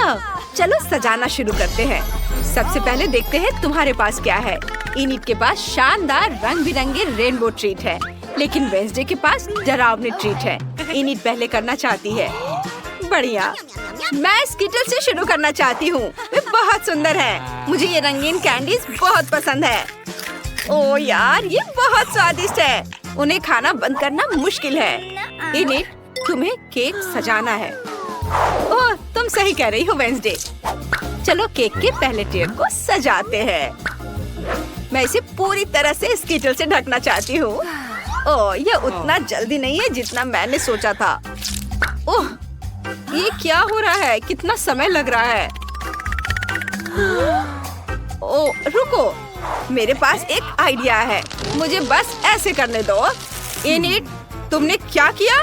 वाह, चलो सजाना शुरू करते हैं। सबसे पहले देखते हैं तुम्हारे पास क्या है। इनिट के पास शानदार रंग बिरंगे रेनबो ट्रीट है, लेकिन वेंसडे के पास डरावनी ट्रीट है। इनिट पहले करना चाहती है। बढ़िया, मैं स्किटल से शुरू करना चाहती हूँ। वे बहुत सुंदर है। मुझे ये रंगीन कैंडीज बहुत पसंद है। ओ यार, ये बहुत स्वादिष्ट है। उन्हें खाना बंद करना मुश्किल है। इनिट, तुम्हें केक सजाना है। ओह, तुम सही कह रही हो वेंसडे। चलो केक के पहले टियर को सजाते हैं। मैं इसे पूरी तरह से स्किटल से ढकना चाहती हूँ। ओह, ये उतना जल्दी नहीं है जितना मैंने सोचा था। ओह, ये क्या हो रहा है? कितना समय लग रहा है। ओह, रुको, मेरे पास एक आइडिया है। मुझे बस ऐसे करने दो। इनिट, तुमने क्या किया?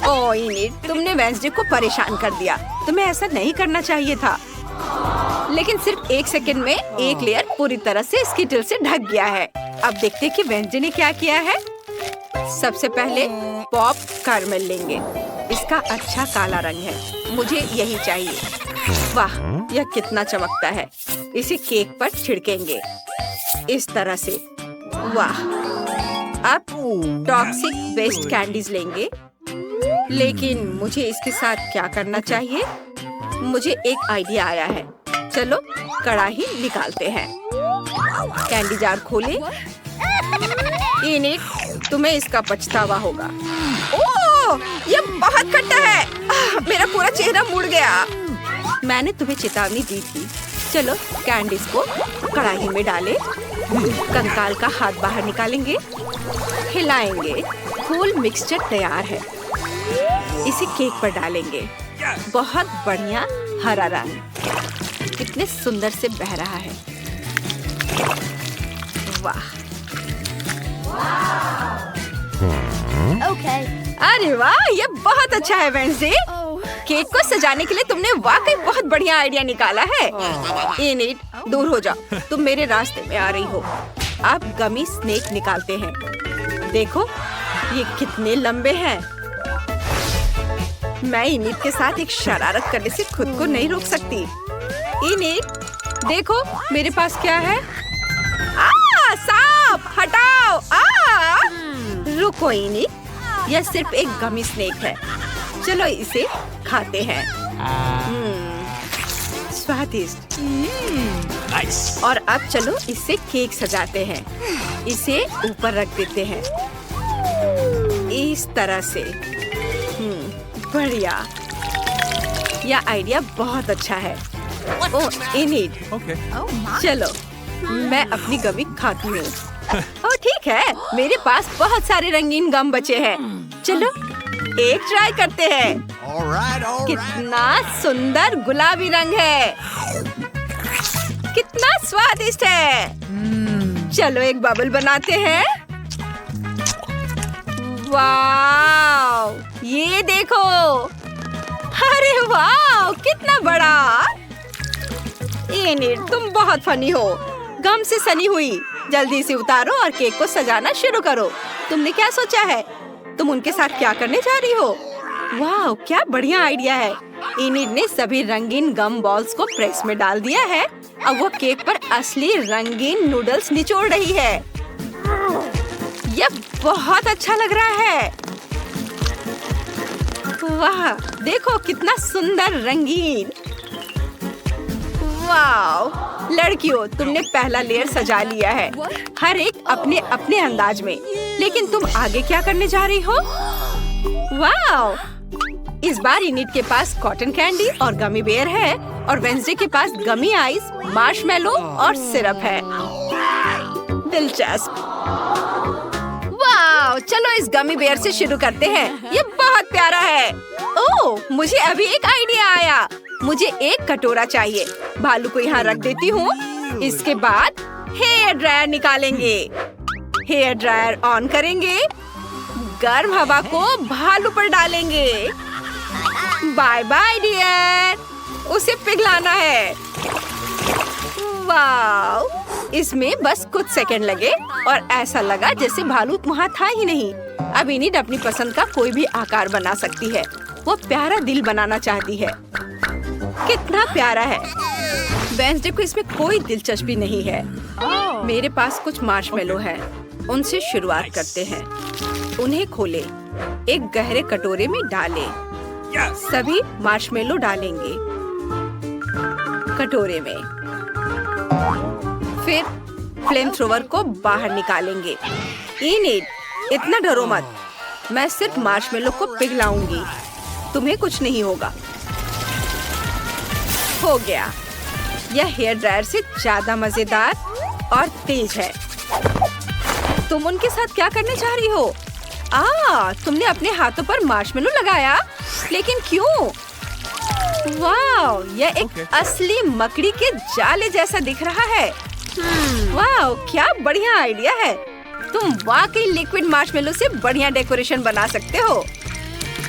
ओह इनिट, तुमने वेंसडे को परेशान कर दिया। तुम्हें ऐसा नहीं करना चाहिए था। लेकिन सिर्फ 1 सेकंड में एक लेयर पूरी तरह से स्किटल से ढक गया है। अब देखते हैं कि वेंसडे ने क्या किया है। सबसे पहले पॉप कैरमेल लेंगे। इसका अच्छा काला रंग है, मुझे यही चाहिए। वाह, यह कितना चमकता है। इसे केक पर छिड़केंगे इस तरह से। वाह, अब टॉक्सिक वेस्ट कैंडीज लेंगे। लेकिन मुझे इसके साथ क्या करना चाहिए? मुझे एक आइडिया आया है। चलो कढ़ाई निकालते हैं। कैंडी जार खोलें। इनिट, तुम्हें इसका पछतावा होगा। ओह, ये बहुत खट्टा है। मेरा पूरा चेहरा मुड़ गया। मैंने तुम्हें चेतावनी दी थी। चलो कैंडीज को कढ़ाई में डालें। कंकाल का हाथ बाहर निकालेंगे, हिलाएंगे। फुल मिक्सचर तैयार है। इसे केक पर डालेंगे। बहुत बढ़िया हरा रंग कितने सुंदर से बह रहा है। वाह, अरे वाह, ये बहुत अच्छा है वेंसडे। केक को सजाने के लिए तुमने वाकई बहुत बढ़िया आइडिया निकाला है। इनिट, दूर हो जाओ, तुम मेरे रास्ते में आ रही हो। अब गमी स्नेक निकालते हैं। देखो ये कितने लंबे हैं। मैं इनिट के साथ एक शरारत करने से खुद को नहीं रोक सकती। इनिट, देखो मेरे पास क्या है। सांप, हटाओ। रुको इनिट, यह सिर्फ एक गमी स्नेक है। चलो इसे खाते हैं। स्वादिष्ट। नाइस। और अब चलो इससे केक सजाते हैं। इसे ऊपर रख देते हैं इस तरह से। बढ़िया, यह आइडिया बहुत अच्छा है। ओह इनिट, चलो मैं अपनी गमी खाती हूँ। ओह ठीक है, मेरे पास बहुत सारे रंगीन गम बचे हैं। चलो एक ट्राई करते हैं। कितना सुंदर गुलाबी रंग है। कितना स्वादिष्ट है। चलो एक बबल बनाते हैं। वाव, ये देखो। अरे वाव, कितना बड़ा। इनिट, तुम बहुत फनी हो। गम से सनी हुई। जल्दी से उतारो और केक को सजाना शुरू करो। तुमने क्या सोचा है? तुम उनके साथ क्या करने जा रही हो? वाह, क्या बढ़िया आइडिया है। इनिट ने सभी रंगीन गम बॉल्स को प्रेस में डाल दिया है। अब वो केक पर असली रंगीन नूडल्स निचोड़ रही है। यह बहुत अच्छा लग रहा है। वाह, देखो कितना सुंदर रंगीन। वाह, लड़कियों, तुमने पहला लेयर सजा लिया है, हर एक अपने अपने अंदाज में। लेकिन तुम आगे क्या करने जा रही हो? वाह, इस बार इनिट के पास कॉटन कैंडी और गमी बेयर है और वेंसडे के पास गमी आइस, मार्शमेलो और सिरप है। दिलचस्प। वाह, चलो इस गमी बेयर से शुरू करते हैं। ये बहुत प्यारा है। ओह, मुझे अभी एक आइडिया आया। मुझे एक कटोरा चाहिए। भालू को यहाँ रख देती हूँ। इसके बाद हेयर ड्रायर निकालेंगे। हेयर ड्रायर ऑन करेंगे। गर्म हवा को भालू पर डालेंगे। Bye bye dear. उसे पिघलाना है। वाह, इसमें बस कुछ सेकंड लगे और ऐसा लगा जैसे भालू वहाँ था ही नहीं। अब इनिट अपनी पसंद का कोई भी आकार बना सकती है। वो प्यारा दिल बनाना चाहती है। कितना प्यारा है। वेंसडे को इसमें कोई दिलचस्पी नहीं है। मेरे पास कुछ मार्शमेलो है, उनसे शुरुआत करते हैं। उन्हें खोले, एक गहरे कटोरे में डालें। सभी मार्शमेलो डालेंगे कटोरे में। फिर फ्लेम थ्रोवर को बाहर निकालेंगे। इनिट, इतना डरो मत, मैं सिर्फ मार्शमेलो को पिघलाऊंगी, तुम्हें कुछ नहीं होगा। हो गया। यह हेयर ड्रायर से ज्यादा मजेदार और तेज है। तुम उनके साथ क्या करने चाह रही हो? तुमने अपने हाथों पर मार्शमेलो लगाया, लेकिन क्यों? वाह, यह एक असली मकड़ी के जाले जैसा दिख रहा है। वाह, क्या बढ़िया आइडिया है। तुम वाकई लिक्विड मार्शमेलो से बढ़िया डेकोरेशन बना सकते हो।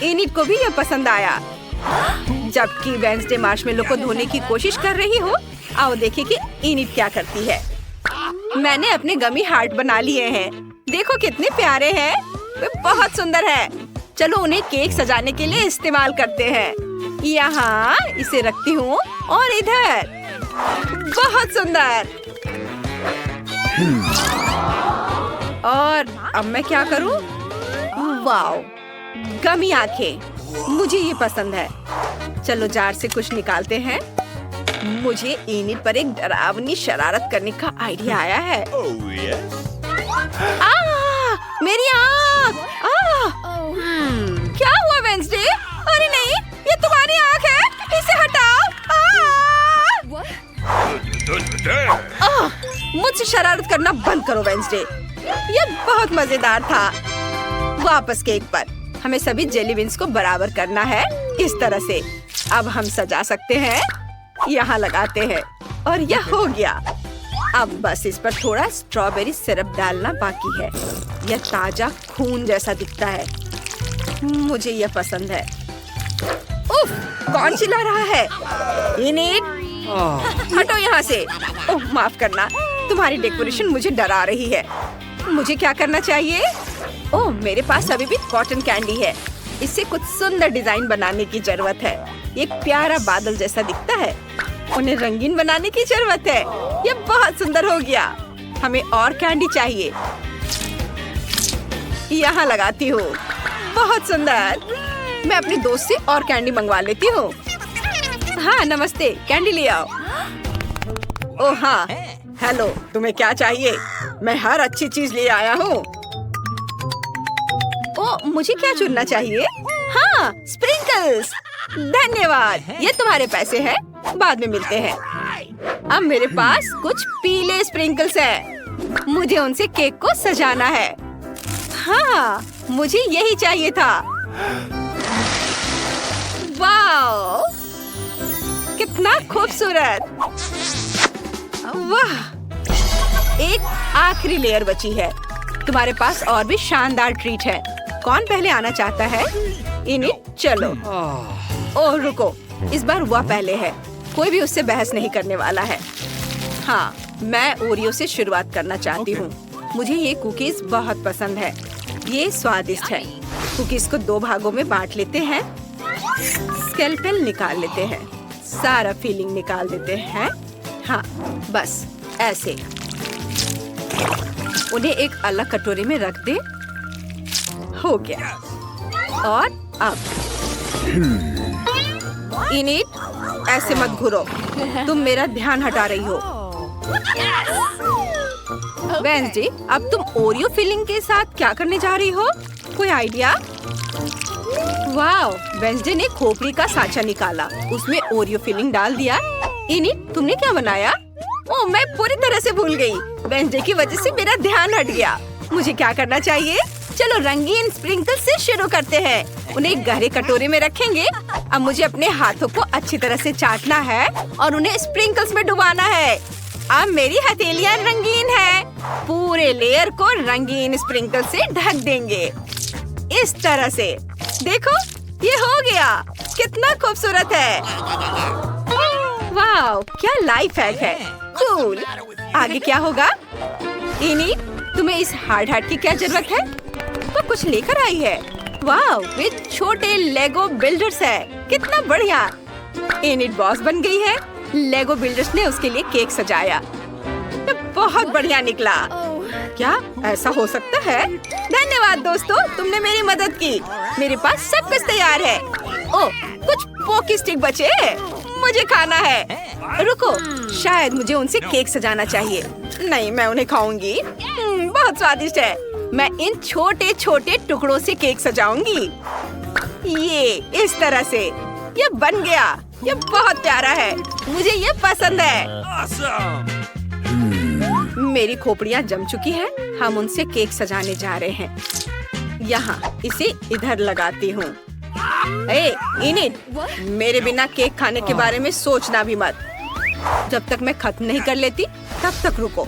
इनिट को भी यह पसंद आया। जबकि वेंसडे मार्शमेलो को धोने की कोशिश कर रही हो, आओ देखें कि इनिट क्या करती है। मैंने अपने गमी हार्ट बना लिए हैं। देखो कितने प्यारे हैं, वे बहुत सुंदर है। चलो उन्हें केक सजाने के लिए इस्तेमाल करते हैं। यहाँ इसे रखती हूँ और इधर। बहुत सुंदर। और अब मैं क्या करूँ? वाओ, गमी आंखें, मुझे ये पसंद है। चलो जार से कुछ निकालते हैं। मुझे इनिट पर एक डरावनी शरारत करने का आइडिया आया है। मेरी आँख! क्या हुआ वेंसडे? अरे नहीं, ये तुम्हारी आँख है, इसे हटाओ। मुझसे शरारत करना बंद करो वेंसडे। ये बहुत मजेदार था। वापस केक पर हमें सभी जेली बीन्स को बराबर करना है, इस तरह से। अब हम सजा सकते हैं। यहाँ लगाते हैं और यह हो गया। अब बस इस पर थोड़ा स्ट्रॉबेरी सिरप डालना बाकी है। यह ताजा खून जैसा दिखता है, मुझे यह पसंद है। उफ, कौन चिल्ला रहा है? इनिट, हटो यहाँ से। ओह, माफ करना, तुम्हारी डेकोरेशन मुझे डरा रही है। मुझे क्या करना चाहिए? ओह, मेरे पास अभी भी कॉटन कैंडी है। इससे कुछ सुंदर डिजाइन बनाने की जरूरत है। एक प्यारा बादल जैसा दिखता है। उन्हें रंगीन बनाने की जरूरत है। यह बहुत सुंदर हो गया। हमें और कैंडी चाहिए। यहाँ लगाती हूँ। बहुत सुंदर। मैं अपने दोस्त से और कैंडी मंगवा लेती हूँ। हाँ, नमस्ते, कैंडी ले आओ। ओह हाँ, हेलो, तुम्हें क्या चाहिए? मैं हर अच्छी चीज ले आया हूँ। ओह, मुझे क्या चुनना चाहिए? हाँ, स्प्रिंकल्स। धन्यवाद, ये तुम्हारे पैसे हैं। बाद में मिलते हैं। अब मेरे पास कुछ पीले स्प्रिंकल्स हैं। मुझे उनसे केक को सजाना है। हाँ, मुझे यही चाहिए था। वाह, कितना खूबसूरत। वाह, एक आखिरी लेयर बची है। तुम्हारे पास और भी शानदार ट्रीट है। कौन पहले आना चाहता है? इनिट, चलो। ओह रुको, इस बार वह पहले है। कोई भी उससे बहस नहीं करने वाला है। हाँ, मैं ओरियो से शुरुआत करना चाहती हूँ। मुझे ये कुकीज बहुत पसंद है। ये स्वादिष्ट है। कुकीज को 2 भागों में बांट लेते हैं। स्केलपेल निकाल लेते हैं। सारा फिलिंग निकाल देते हैं। हाँ, बस ऐसे। उन्हें एक अलग कटोरे में रख दे। हो गया। और अब इनिट, ऐसे मत घूरो, तुम मेरा ध्यान हटा रही हो। वेंसडे, अब तुम ओरियो फिलिंग के साथ क्या करने जा रही हो? कोई आइडिया? वाह, वेंसडे ने खोपड़ी का सांचा निकाला, उसमें ओरियो फिलिंग डाल दिया। इनिट, तुमने क्या बनाया? ओह, मैं पूरी तरह से भूल गई। वेंसडे की वजह से मेरा ध्यान हट गया। मुझे क्या करना चाहिए? चलो रंगीन स्प्रिंकल से शुरू करते हैं। उन्हें एक गहरे कटोरे में रखेंगे। अब मुझे अपने हाथों को अच्छी तरह से चाटना है और उन्हें स्प्रिंकल्स में डुबाना है। अब मेरी हथेलियां रंगीन है। पूरे लेयर को रंगीन स्प्रिंकल से ढक देंगे, इस तरह से। देखो, ये हो गया। कितना खूबसूरत है। वाह, क्या लाइफ हैक है। कूल। आगे क्या होगा? इनिट, तुम्हें इस हार्ड हार्ट की क्या जरूरत है? तो कुछ लेकर आई है। वाह, वे छोटे लेगो बिल्डर्स है। कितना बढ़िया। एनिट बॉस बन गई है। लेगो बिल्डर्स ने उसके लिए केक सजाया। बहुत बढ़िया निकला। क्या ऐसा हो सकता है? धन्यवाद दोस्तों, तुमने मेरी मदद की। मेरे पास सब कुछ तैयार है। ओह, कुछ पोकी स्टिक बचे, मुझे खाना है। रुको, शायद मुझे उनसे केक सजाना चाहिए। नहीं, मैं उन्हें खाऊंगी। बहुत स्वादिष्ट है। मैं इन छोटे छोटे टुकड़ों से केक सजाऊंगी। ये इस तरह से। ये बन गया। ये बहुत प्यारा है। मुझे ये पसंद है। Awesome. मेरी खोपड़ियाँ जम चुकी हैं। हम उनसे केक सजाने जा रहे हैं। यहाँ इसे इधर लगाती हूँ। इनिट, मेरे बिना केक खाने के बारे में सोचना भी मत। जब तक मैं खत्म नहीं कर लेती तब तक रुको।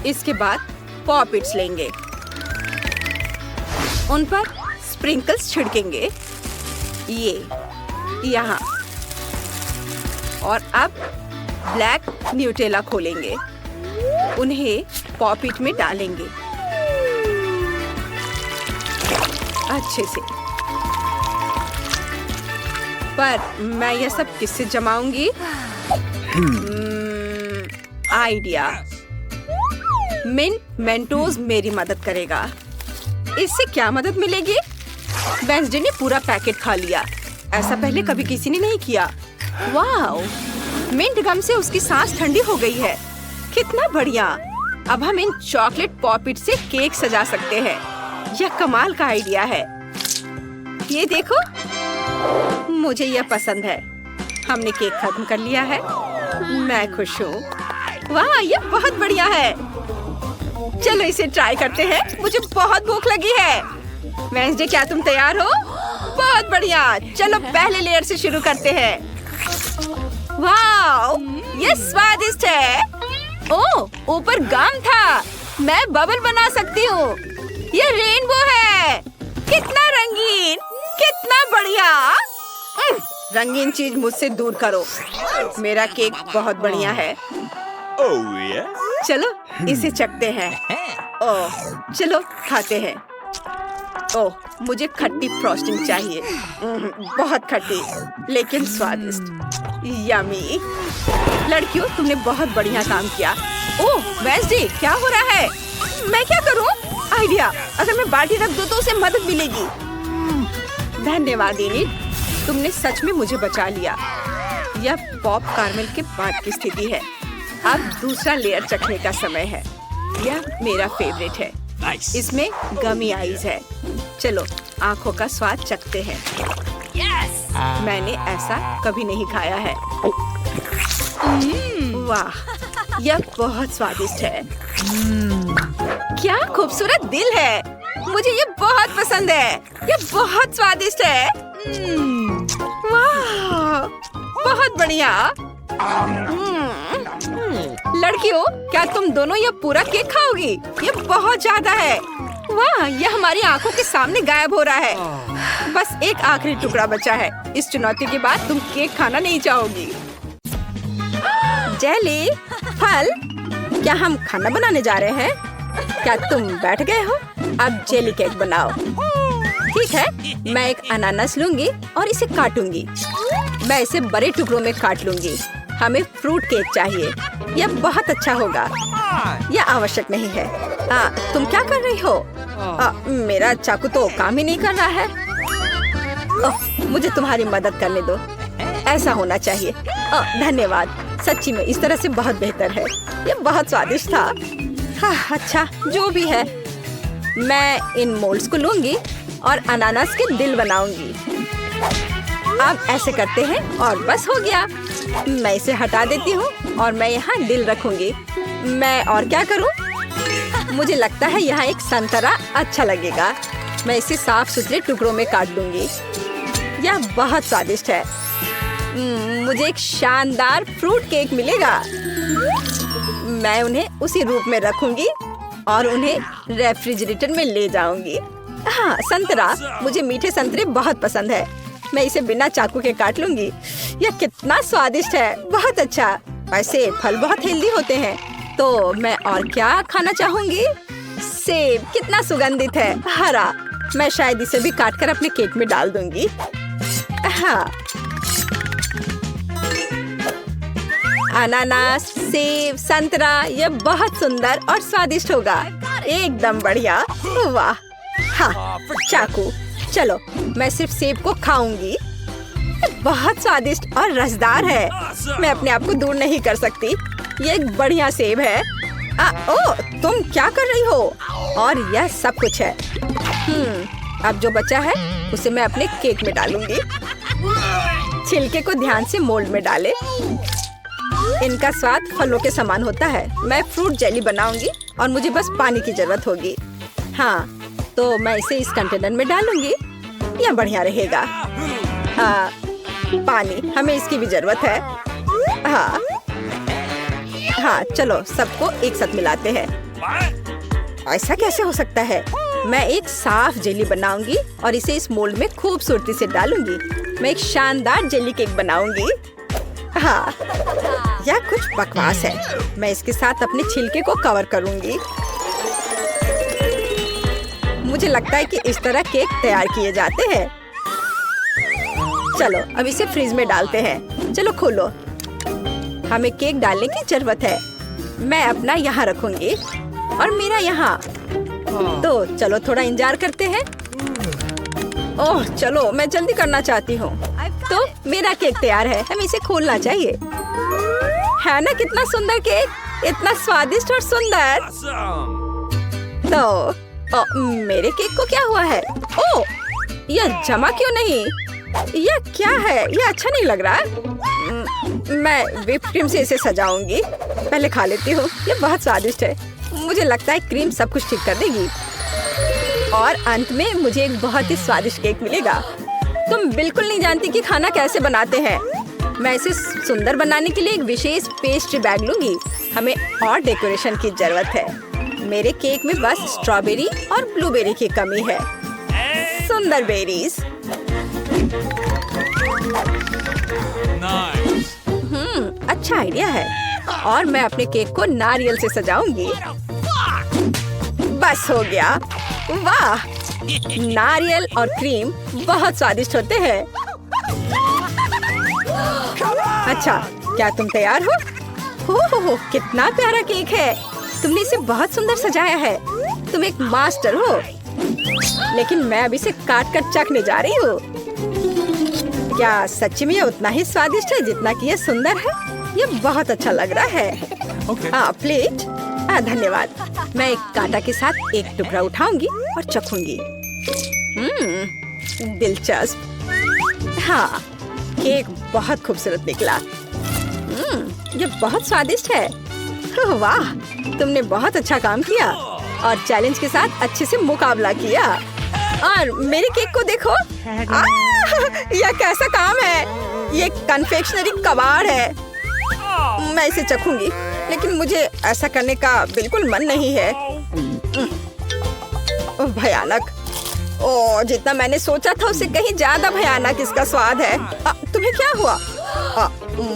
इसके बाद पॉपिट्स लेंगे, उन पर स्प्रिंकल्स छिड़केंगे। ये यहाँ, और अब ब्लैक न्यूटेला खोलेंगे, उन्हें पॉपिट में डालेंगे अच्छे से। पर मैं यह सब किससे जमाऊंगी? आइडिया। मिंट मेंटोज मेरी मदद करेगा। इससे क्या मदद मिलेगी? वेंसडे ने पूरा पैकेट खा लिया। ऐसा पहले कभी किसी ने नहीं किया। वाओ, मिंट गम से उसकी सांस ठंडी हो गई है। कितना बढ़िया। अब हम इन चॉकलेट पॉपिट से केक सजा सकते हैं। यह कमाल का आइडिया है। ये देखो, मुझे यह पसंद है। हमने केक खत्म कर लिया है। मैं खुश हूँ। वाह, यह बहुत बढ़िया है। चलो इसे ट्राई करते हैं। मुझे बहुत भूख लगी है। वेंसडे, क्या तुम तैयार हो? बहुत बढ़िया। चलो पहले लेयर से शुरू करते हैं। वाह, ये स्वादिष्ट है। ओह, ऊपर गम था। मैं बबल बना सकती हूँ। ये रेनबो है। कितना रंगीन, कितना बढ़िया। रंगीन चीज मुझसे दूर करो। मेरा केक बहुत बढ़िया है। Oh yeah. चलो इसे चखते हैं। ओह, चलो खाते हैं। ओह, मुझे खट्टी फ्रॉस्टिंग चाहिए। बहुत खट्टी लेकिन स्वादिष्ट। यमी। लड़कियों, तुमने बहुत बढ़िया काम किया। ओह वेंसडे, क्या हो रहा है? मैं क्या करूं? आइडिया, अगर मैं बाल्टी रख दूं तो उसे मदद मिलेगी। धन्यवाद इनिट, तुमने सच में मुझे बचा लिया। यह पॉप कार्मेल के बाद की स्थिति है। अब दूसरा लेयर चखने का समय है। यह मेरा फेवरेट है। Nice. इसमें गमी आइज है। चलो आंखों का स्वाद चखते हैं। Yes. मैंने ऐसा कभी नहीं खाया है। वाह, यह बहुत स्वादिष्ट है। क्या खूबसूरत दिल है। मुझे ये बहुत पसंद है। यह बहुत स्वादिष्ट है। वाह, बहुत बढ़िया। लड़कियों, क्या तुम दोनों ये पूरा केक खाओगी? ये बहुत ज्यादा है। वाह, यह हमारी आंखों के सामने गायब हो रहा है। बस एक आखिरी टुकड़ा बचा है। इस चुनौती के बाद तुम केक खाना नहीं चाहोगी। जेली, फल, क्या हम खाना बनाने जा रहे हैं? क्या तुम बैठ गए हो? अब जेली केक बनाओ। ठीक है, मैं एक अनानास लूंगी और इसे काटूंगी। मैं इसे बड़े टुकड़ों में काट लूंगी। हमें फ्रूट केक चाहिए। यह बहुत अच्छा होगा। यह आवश्यक नहीं है। तुम क्या कर रही हो? मेरा चाकू तो काम ही नहीं कर रहा है। मुझे तुम्हारी मदद करने दो। ऐसा होना चाहिए। धन्यवाद। सच्ची में इस तरह से बहुत बेहतर है। यह बहुत स्वादिष्ट था। अच्छा, जो भी है, मैं इन मोल्ड्स को लूंगी और अनानास के दिल बनाऊंगी। अब ऐसे करते हैं और बस हो गया। मैं इसे हटा देती हूँ और मैं यहाँ दिल रखूंगी। मैं और क्या करूँ? मुझे लगता है यहाँ एक संतरा अच्छा लगेगा। मैं इसे साफ सुथरे टुकड़ों में काट दूंगी। यह बहुत स्वादिष्ट है। मुझे एक शानदार फ्रूट केक मिलेगा। मैं उन्हें उसी रूप में रखूंगी और उन्हें रेफ्रिजरेटर में ले जाऊंगी। हाँ, संतरा, मुझे मीठे संतरे बहुत पसंद है। मैं इसे बिना चाकू के काट लूंगी। यह कितना स्वादिष्ट है। बहुत अच्छा। वैसे फल बहुत हेल्दी होते हैं, तो मैं और क्या खाना चाहूंगी? सेब कितना सुगंधित है। हरा, मैं शायद इसे भी काटकर अपने केक में डाल दूंगी। हाँ, अनानास, सेब, संतरा, ये बहुत सुंदर और स्वादिष्ट होगा। एकदम बढ़िया। वाह। हाँ, चाकू। चलो, मैं सिर्फ सेब को खाऊंगी। बहुत स्वादिष्ट और रसदार है। मैं अपने आप को दूर नहीं कर सकती। ये एक बढ़िया सेब है। ओह, तुम क्या कर रही हो? और यह सब कुछ है। अब जो बचा है उसे मैं अपने केक में डालूंगी। छिलके को ध्यान से मोल्ड में डालें। इनका स्वाद फलों के समान होता है। मैं फ्रूट जेली बनाऊंगी और मुझे बस पानी की जरूरत होगी। हाँ, तो मैं इसे इस कंटेनर में डालूंगी। यह बढ़िया रहेगा। पानी, हमें इसकी भी जरूरत है। हाँ, चलो सबको एक साथ मिलाते हैं। ऐसा कैसे हो सकता है? मैं एक साफ जेली बनाऊंगी और इसे इस मोल्ड में खूबसूरती से डालूंगी। मैं एक शानदार जेली केक बनाऊंगी। हाँ, यह कुछ बकवास है। मैं इसके साथ अपने छिलके को कवर करूंगी। मुझे लगता है कि इस तरह केक तैयार किए जाते हैं। चलो, अब इसे फ्रिज में डालते हैं। चलो खोलो। हमें केक डालने की जरूरत है। मैं अपना यहाँ रखूंगी और मेरा यहाँ। तो चलो थोड़ा इंतजार करते हैं। ओह, चलो, मैं जल्दी करना चाहती हूँ। तो मेरा केक तैयार है। हमें इसे खोलना चाहिए। है ना कितना सुंदर केक? इतना स्वादिष्ट और सुंदर। तो मेरे केक को क्या हुआ है? ओह, यह जमा क्यों नहीं? यह क्या है? यह अच्छा नहीं लग रहा। मैं व्हिप क्रीम से इसे सजाऊंगी। पहले खा लेती हूँ। यह बहुत स्वादिष्ट है। मुझे लगता है क्रीम सब कुछ ठीक कर देगी और अंत में मुझे एक बहुत ही स्वादिष्ट केक मिलेगा। तुम बिल्कुल नहीं जानती कि खाना कैसे बनाते हैं। मैं इसे सुंदर बनाने के लिए एक विशेष पेस्ट्री बैग लूंगी। हमें और डेकोरेशन की जरूरत है। मेरे केक में बस स्ट्रॉबेरी और ब्लूबेरी की कमी है। सुंदर बेरीज। अच्छा आइडिया है। और मैं अपने केक को नारियल से सजाऊंगी। बस हो गया। वाह, नारियल और क्रीम बहुत स्वादिष्ट होते हैं। अच्छा, क्या तुम तैयार हो? हो, कितना प्यारा केक है। तुमने इसे बहुत सुंदर सजाया है। तुम एक मास्टर हो। लेकिन मैं अब इसे काट कर चखने जा रही हूँ। क्या सच में उतना ही स्वादिष्ट है जितना कि यह सुंदर है? ये बहुत अच्छा लग रहा है। प्लेट। धन्यवाद। मैं एक कांटा के साथ एक टुकड़ा उठाऊंगी और चखूंगी। दिलचस्प। हाँ, केक बहुत खूबसूरत निकला। ये बहुत स्वादिष्ट है। वाह, तुमने बहुत अच्छा काम किया और चैलेंज के साथ अच्छे से मुकाबला किया। और मेरे केक को देखो। यह कैसा काम है? ये कन्फेक्शनरी कबाड़ है। मैं इसे चखूंगी, लेकिन मुझे ऐसा करने का बिल्कुल मन नहीं है। भयानक। ओह, जितना मैंने सोचा था उससे कहीं ज्यादा भयानक इसका स्वाद है। तुम्हें क्या हुआ?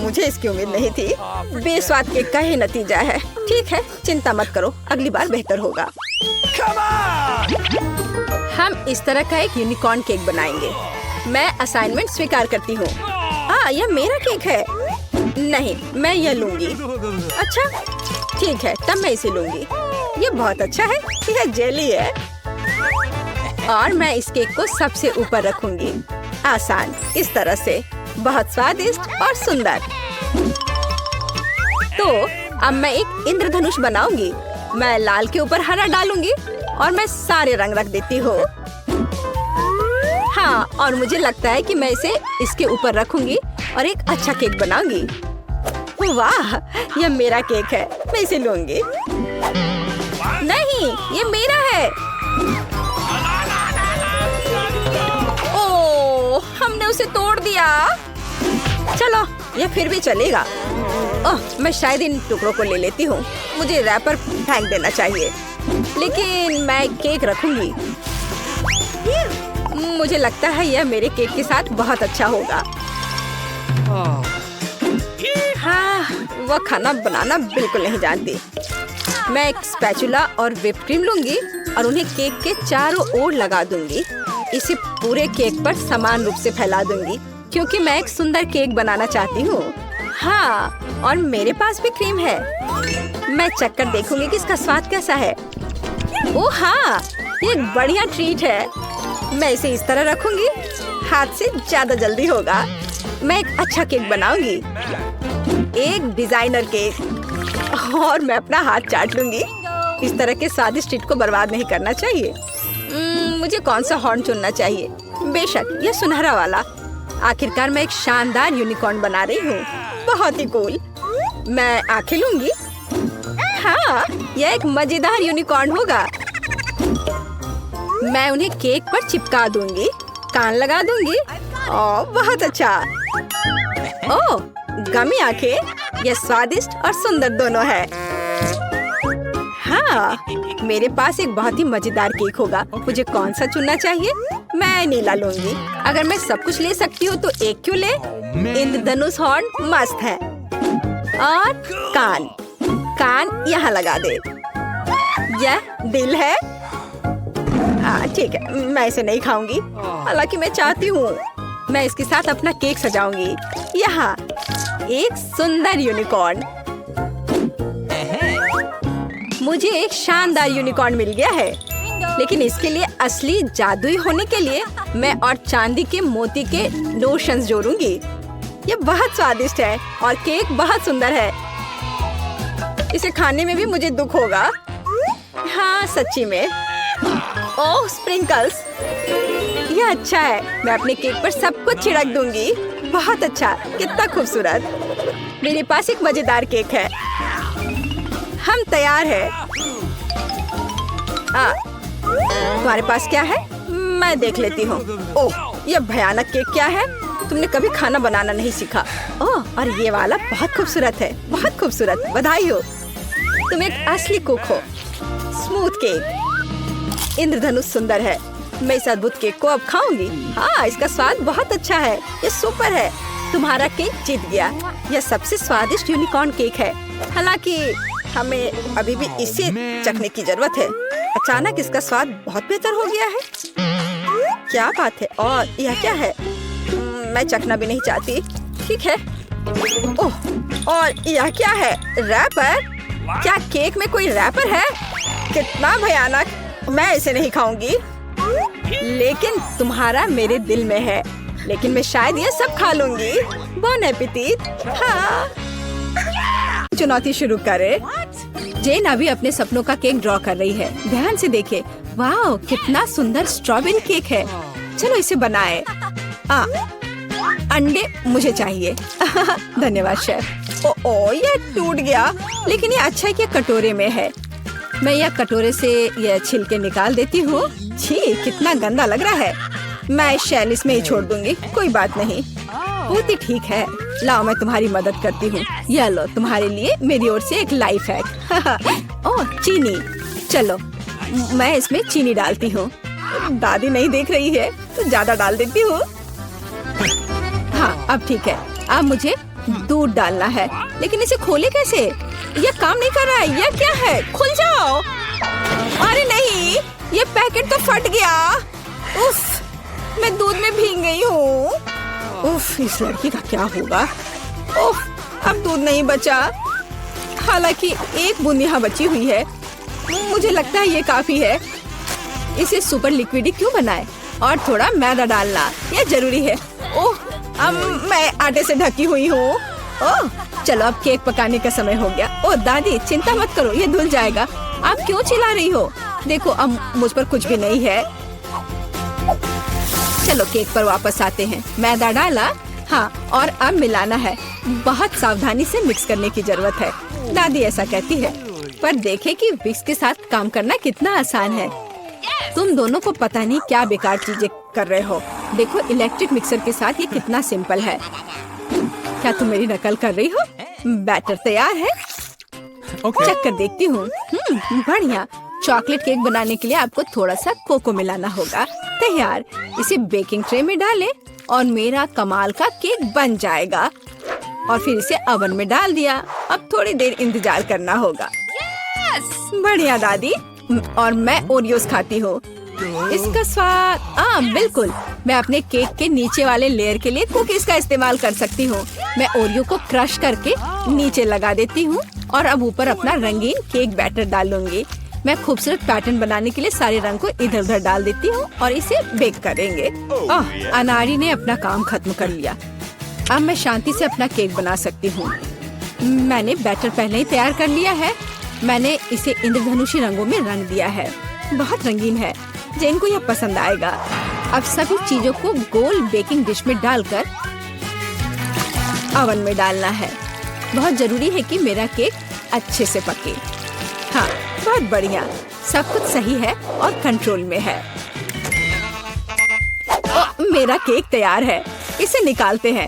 मुझे इसकी उम्मीद नहीं थी। बेस्वाद केक का ही नतीजा है। ठीक है, चिंता मत करो, अगली बार बेहतर होगा। हम इस तरह का एक यूनिकॉर्न केक बनाएंगे। मैं असाइनमेंट स्वीकार करती हूँ। यह मेरा केक है। नहीं, मैं यह लूंगी। अच्छा, ठीक है, तब मैं इसे लूंगी। ये बहुत अच्छा है। यह जेली है और मैं इस केक को सबसे ऊपर रखूंगी। आसान, इस तरह से। बहुत स्वादिष्ट और सुंदर। तो अब मैं एक इंद्रधनुष बनाऊंगी। मैं लाल के ऊपर हरा डालूंगी और मैं सारे रंग रख देती हूँ। हाँ, और मुझे लगता है कि मैं इसे इसके ऊपर रखूंगी और एक अच्छा केक बनाऊंगी। वाह, यह मेरा केक है। मैं इसे लूंगी। नहीं, ये मेरा है। ओह, हमने उसे तोड़ दिया। चलो, यह फिर भी चलेगा। ओह, मैं शायद इन टुकड़ों को ले लेती हूँ। मुझे रैपर फेंक देना चाहिए, लेकिन मैं केक रखूंगी। मुझे लगता है यह मेरे केक के साथ बहुत अच्छा होगा। हाँ, वह खाना बनाना बिल्कुल नहीं जानती। मैं एक स्पैचुला और व्हिप क्रीम लूंगी और उन्हें केक के चारों ओर लगा दूंगी। इसे पूरे केक पर समान रूप से फैला दूंगी। क्योंकि मैं एक सुंदर केक बनाना चाहती हूँ। हाँ, और मेरे पास भी क्रीम है। मैं चखकर देखूंगी कि इसका स्वाद कैसा है। ओह हाँ, ये एक बढ़िया ट्रीट है। मैं इसे इस तरह रखूंगी, हाथ से ज्यादा जल्दी होगा। मैं एक अच्छा केक बनाऊंगी, एक डिजाइनर केक, और मैं अपना हाथ चाट लूंगी। इस तरह के स्वादिष्ट ट्रीट को बर्बाद नहीं करना चाहिए। मुझे कौन सा हॉर्न चुनना चाहिए? बेशक यह सुनहरा वाला। आखिरकार मैं एक शानदार यूनिकॉर्न बना रही हूँ। बहुत ही कूल। मैं आंखें लूंगी। हाँ, यह एक मजेदार यूनिकॉर्न होगा। मैं उन्हें केक पर चिपका दूंगी, कान लगा दूंगी। ओह बहुत अच्छा। ओह गमी आंखें, यह स्वादिष्ट और सुंदर दोनों है। हाँ, मेरे पास एक बहुत ही मजेदार केक होगा। मुझे कौन सा चुनना चाहिए? मैं नीला लूंगी। अगर मैं सब कुछ ले सकती हूँ तो एक क्यों ले? इंद्रधनुष हॉर्न मस्त है। और कान, कान यहाँ लगा दे। यह दिल है। हाँ ठीक है, मैं इसे नहीं खाऊंगी, हालांकि मैं चाहती हूँ। मैं इसके साथ अपना केक सजाऊंगी। यहाँ एक सुंदर यूनिकॉर्न। मुझे एक शानदार यूनिकॉर्न मिल गया है, लेकिन इसके लिए असली जादुई होने के लिए मैं और चांदी के मोती के लोशंस जोड़ूंगी। ये बहुत स्वादिष्ट है और केक बहुत सुंदर है। इसे खाने में भी मुझे दुख होगा। हाँ सच्ची में। ओह स्प्रिंकल्स, यह अच्छा है। मैं अपने केक पर सब कुछ छिड़क दूंगी। बहुत अच्छा, कितना खूबसूरत। मेरे पास एक मजेदार केक है। हम तैयार हैं। तुम्हारे पास क्या है? मैं देख लेती हूँ। ओह यह भयानक केक क्या है? तुमने कभी खाना बनाना नहीं सीखा। ओह और ये वाला बहुत खूबसूरत है, बहुत खूबसूरत। बधाई हो, तुम एक असली कुक हो। स्मूथ केक, इंद्रधनुष सुंदर है। मैं इस अद्भुत केक को अब खाऊंगी। हाँ इसका स्वाद बहुत अच्छा है, ये सुपर है। तुम्हारा केक जीत गया। यह सबसे स्वादिष्ट यूनिकॉर्न केक है। हालांकि हमें अभी भी इसे चखने की जरूरत है। अचानक इसका स्वाद बहुत बेहतर हो गया है। क्या बात है। और यह क्या है? मैं चखना भी नहीं चाहती। ठीक है। ओह और यह क्या है? रैपर? क्या केक में कोई रैपर है? कितना भयानक। मैं इसे नहीं खाऊंगी। लेकिन तुम्हारा मेरे दिल में है। लेकिन मैं शायद ये सब खा लूंगी। Bone appétit. हाँ चुनौती शुरू करे। जेन अभी अपने सपनों का केक ड्रॉ कर रही है। ध्यान से देखे। वाह कितना सुंदर स्ट्रॉबेरी केक है। चलो इसे बनाए। अंडे मुझे चाहिए। धन्यवाद शेफ। ओ ये टूट गया, लेकिन ये अच्छा है कि कटोरे में है। मैं यह कटोरे से यह छिलके निकाल देती हूँ। छी कितना गंदा लग रहा है। मैं शैल इसमें ही छोड़ दूंगी। कोई बात नहीं, बहुत ही ठीक है। लाओ मैं तुम्हारी मदद करती हूँ। यह लो तुम्हारे लिए मेरी ओर से एक लाइफ हैक। ओह चीनी। चलो मैं इसमें चीनी डालती हूँ। दादी नहीं देख रही है तो ज्यादा डाल देती हूँ। हाँ अब ठीक है। अब मुझे दूध डालना है, लेकिन इसे खोले कैसे? यह काम नहीं कर रहा है। यह क्या है? खुल जाओ। अरे नहीं, ये पैकेट तो फट गया। उफ, मैं दूध में भीग गई हूँ। उफ, इस लड़की का क्या होगा? उफ, अब दूध नहीं बचा। हालांकि एक बूंद यहाँ बची हुई है। मुझे लगता है ये काफी है। इसे सुपर लिक्विड क्यों बनाए? और थोड़ा मैदा डालना, यह जरूरी है। ओह, अब मैं आटे से ढकी हुई हूँ। ओह, चलो अब केक पकाने का समय हो गया। ओह दादी चिंता मत करो, ये धुल जाएगा। आप क्यों चिल्ला रही हो? देखो अब मुझ पर कुछ भी नहीं है। चलो केक पर वापस आते हैं। मैदा डाला। हाँ और अब मिलाना है। बहुत सावधानी से मिक्स करने की जरूरत है। दादी ऐसा कहती है। पर देखे कि विक्स के साथ काम करना कितना आसान है। तुम दोनों को पता नहीं क्या बेकार चीजें कर रहे हो। देखो इलेक्ट्रिक मिक्सर के साथ ये कितना सिंपल है। क्या तुम मेरी नकल कर रही हो? बैटर तैयार है। चेक कर देखती हूँ। बढ़िया। चॉकलेट केक बनाने के लिए आपको थोड़ा सा कोको मिलाना होगा। तैयार। इसे बेकिंग ट्रे में डालें और मेरा कमाल का केक बन जाएगा। और फिर इसे ओवन में डाल दिया। अब थोड़ी देर इंतजार करना होगा। बढ़िया दादी। और मैं ओरियोस खाती हूँ। इसका स्वाद बिल्कुल। मैं अपने केक के नीचे वाले लेयर के लिए कुकीज का इस्तेमाल कर सकती हूँ। मैं ओरियो को क्रश करके नीचे लगा देती हूँ और अब ऊपर अपना रंगीन केक बैटर डालूंगी। मैं खूबसूरत पैटर्न बनाने के लिए सारे रंग को इधर उधर डाल देती हूँ और इसे बेक करेंगे। अनारी ने अपना काम खत्म कर लिया। अब मैं शांति से अपना केक बना सकती हूँ। मैंने बैटर पहले ही तैयार कर लिया है। मैंने इसे इंद्रधनुषी रंगों में रंग दिया है। बहुत रंगीन है। जेन को यह पसंद आएगा। अब सभी चीजों को गोल बेकिंग डिश में डालकर ओवन में डालना है। बहुत जरूरी है कि मेरा केक अच्छे से पके। हाँ, बहुत बढ़िया। सब कुछ सही है और कंट्रोल में है। मेरा केक तैयार है। इसे निकालते हैं।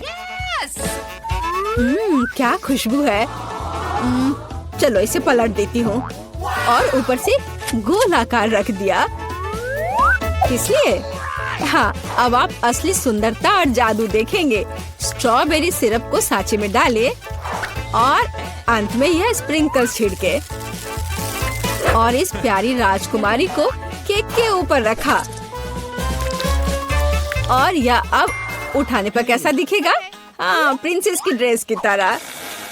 क्या खुशबू है। चलो इसे पलट देती हूँ और ऊपर से गोल आकार रख दिया। इसलिए हाँ, अब आप असली सुंदरता और जादू देखेंगे। स्ट्रॉबेरी सिरप को सांचे में डालें और अंत में यह स्प्रिंकल्स छिड़के और इस प्यारी राजकुमारी को केक के ऊपर रखा। और यह अब उठाने पर कैसा दिखेगा? हाँ, प्रिंसेस की ड्रेस की तरह।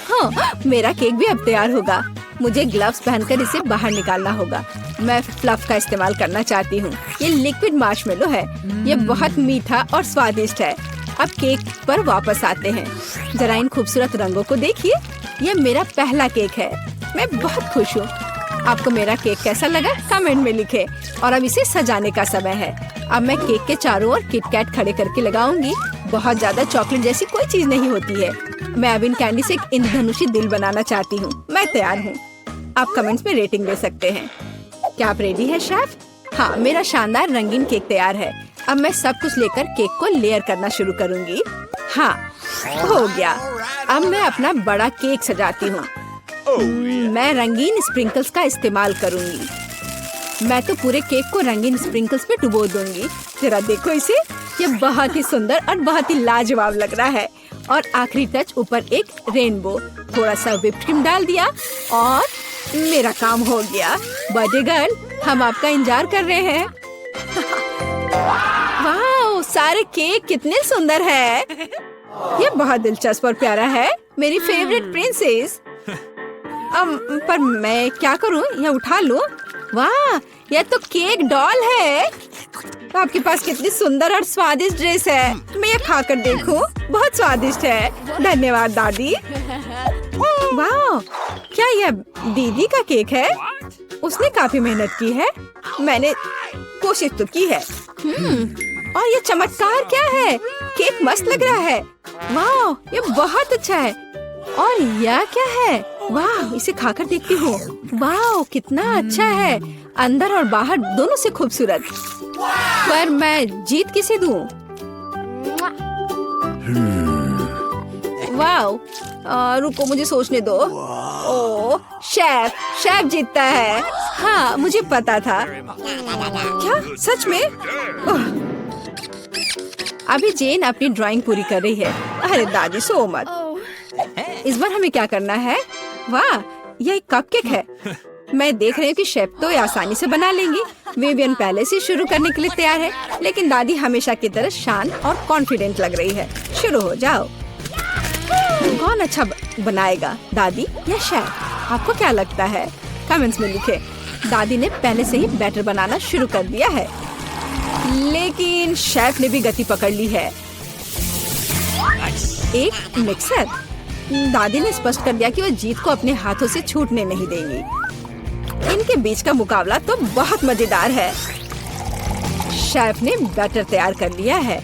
हाँ, मेरा केक भी अब तैयार होगा। मुझे ग्लव्स पहनकर इसे बाहर निकालना होगा। मैं फ्लफ का इस्तेमाल करना चाहती हूँ। ये लिक्विड मार्शमेलो है। ये बहुत मीठा और स्वादिष्ट है। अब केक पर वापस आते हैं। जरा इन खूबसूरत रंगों को देखिए। ये मेरा पहला केक है। मैं बहुत खुश हूँ। आपको मेरा केक कैसा लगा? कमेंट में लिखें। और अब इसे सजाने का समय है। अब मैं केक के चारों ओर किटकैट खड़े करके लगाऊंगी। बहुत ज्यादा चॉकलेट जैसी कोई चीज नहीं होती है। मैं अब इन कैंडी से एक इंद्रधनुषी दिल बनाना चाहती हूँ। मैं तैयार हूँ। आप कमेंट्स में रेटिंग दे सकते हैं। क्या आप रेडी है शेफ? हाँ, मेरा शानदार रंगीन केक तैयार है। अब मैं सब कुछ लेकर केक को लेयर करना शुरू करूँगी। हाँ, हो गया। अब मैं अपना बड़ा केक सजाती हूँ। मैं रंगीन स्प्रिंकल्स का इस्तेमाल करूँगी। मैं तो पूरे केक को रंगीन स्प्रिंकल्स में डुबो दूंगी। जरा देखो इसे। ये बहुत ही सुंदर और बहुत ही लाजवाब लग रहा है। और आखिरी टच ऊपर एक रेनबो। थोड़ा सा व्हिप्ड क्रीम डाल दिया और मेरा काम हो गया। बर्थडे गर्ल, हम आपका इंतजार कर रहे हैं। वाह, सारे केक कितने सुंदर है। ये बहुत दिलचस्प और प्यारा है। मेरी फेवरेट प्रिंसेस। पर मैं क्या करूं? यह उठा लूं? वाह, यह तो केक डॉल है। आपके पास कितनी सुंदर और स्वादिष्ट ड्रेस है। मैं ये खाकर देखूं? बहुत स्वादिष्ट है। धन्यवाद दादी। वाह, क्या यह दीदी का केक है? उसने काफी मेहनत की है। मैंने कोशिश तो की है। और ये चमत्कार क्या है? केक मस्त लग रहा है। वाह, ये बहुत अच्छा है। और यह क्या है? वाह, इसे खाकर देखती हूँ। वाह, कितना अच्छा है। अंदर और बाहर दोनों से खूबसूरत। पर मैं जीत किसे दूँ? वाह, रुको मुझे सोचने दो। ओह, शेफ जीतता है। हाँ, मुझे पता था। क्या सच में? अभी जेन अपनी ड्राइंग पूरी कर रही है। अरे दादी, सो मत। इस बार हमें क्या करना है? वाह, यह एक कपकेक है। मैं देख रही हूँ कि शेफ तो आसानी से बना लेंगी। विवियन पहले से शुरू करने के लिए तैयार है, लेकिन दादी हमेशा की तरह शांत और कॉन्फिडेंट लग रही है। शुरू हो जाओ। कौन अच्छा बनाएगा, दादी या शेफ? आपको क्या लगता है? कमेंट्स में लिखें। दादी ने पहले से ही बैटर बनाना शुरू कर दिया है, लेकिन शेफ ने भी गति पकड़ ली है। एक मिक्सर। दादी ने स्पष्ट कर दिया कि वो जीत को अपने हाथों से छूटने नहीं देंगी। इनके बीच का मुकाबला तो बहुत मजेदार है। शेफ ने बैटर तैयार कर लिया है।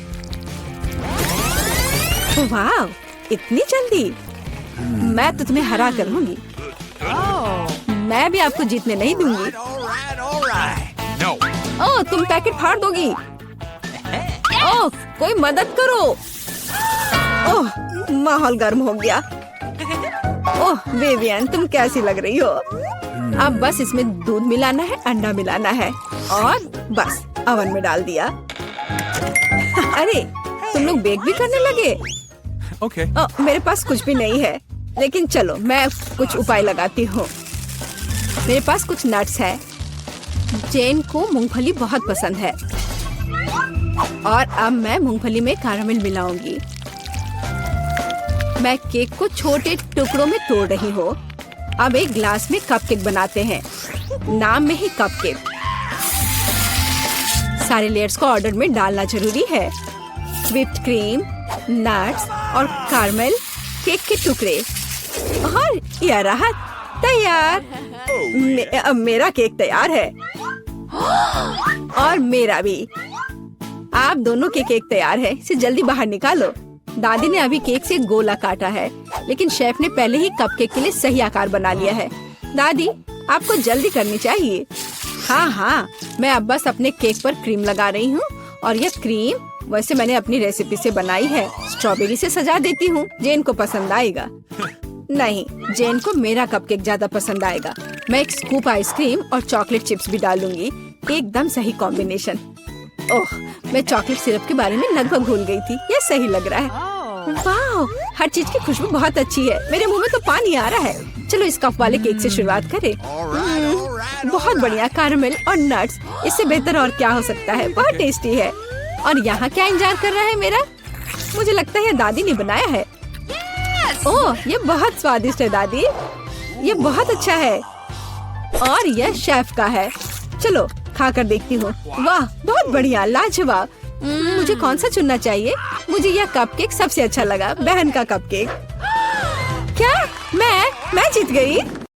वाह, इतनी जल्दी! मैं तो तुम्हें हरा कर लूंगी। मैं भी आपको जीतने नहीं दूंगी। ओह, तुम पैकेट फाड़ दोगी। ओह, कोई मदद करो। ओह, माहौल गर्म हो गया। ओह विवियन, तुम कैसी लग रही हो? अब बस इसमें दूध मिलाना है, अंडा मिलाना है और बस ओवन में डाल दिया। अरे, तुम लोग बेक भी करने लगे? Okay. मेरे पास कुछ भी नहीं है, लेकिन चलो मैं कुछ उपाय लगाती हूँ। मेरे पास कुछ नट्स है। जेन को मूंगफली बहुत पसंद है और अब मैं मूंगफली में कैरामल मिलाऊंगी। मैं केक को छोटे टुकड़ों में तोड़ रही हूँ। अब एक ग्लास में कपकेक बनाते हैं, नाम में ही कपकेक। सारे लेयर्स को ऑर्डर में डालना जरूरी है। व्हिप्ड क्रीम, नट्स और कैरामल, केक के टुकड़े और यह रहा तैयार। अब मेरा केक तैयार है और मेरा भी। आप दोनों के केक तैयार है, इसे जल्दी बाहर निकालो। दादी ने अभी केक से गोला काटा है, लेकिन शेफ ने पहले ही कपकेक के लिए सही आकार बना लिया है। दादी, आपको जल्दी करनी चाहिए। हाँ, मैं अब बस अपने केक पर क्रीम लगा रही हूँ और यह क्रीम वैसे मैंने अपनी रेसिपी से बनाई है। स्ट्रॉबेरी से सजा देती हूँ, जेन को पसंद आएगा। नहीं, जेन को मेरा कपकेक ज्यादा पसंद आएगा। मैं एक स्कूप आइसक्रीम और चॉकलेट चिप्स भी डालूंगी, एकदम सही कॉम्बिनेशन। ओह, मैं चॉकलेट सिरप के बारे में लगभग भूल गई थी। ये सही लग रहा है। वाह, हर चीज की खुशबू बहुत अच्छी है। मेरे मुंह में तो पानी आ रहा है। चलो इस कप वाले केक से शुरुआत करें। बहुत बढ़िया, कैरामल और नट्स, इससे बेहतर और क्या हो सकता है। बहुत टेस्टी है। और यहाँ क्या इंतजार कर रहा है मेरा? मुझे लगता है दादी ने बनाया है। ओह, ये बहुत स्वादिष्ट है दादी, ये बहुत अच्छा है। और यह शेफ का है। चलो खाकर देखती हूँ। वाह, बहुत बढ़िया, लाजवाब। मुझे कौन सा चुनना चाहिए? मुझे यह कपकेक सबसे अच्छा लगा, बहन का कपकेक। क्या मैं जीत गई?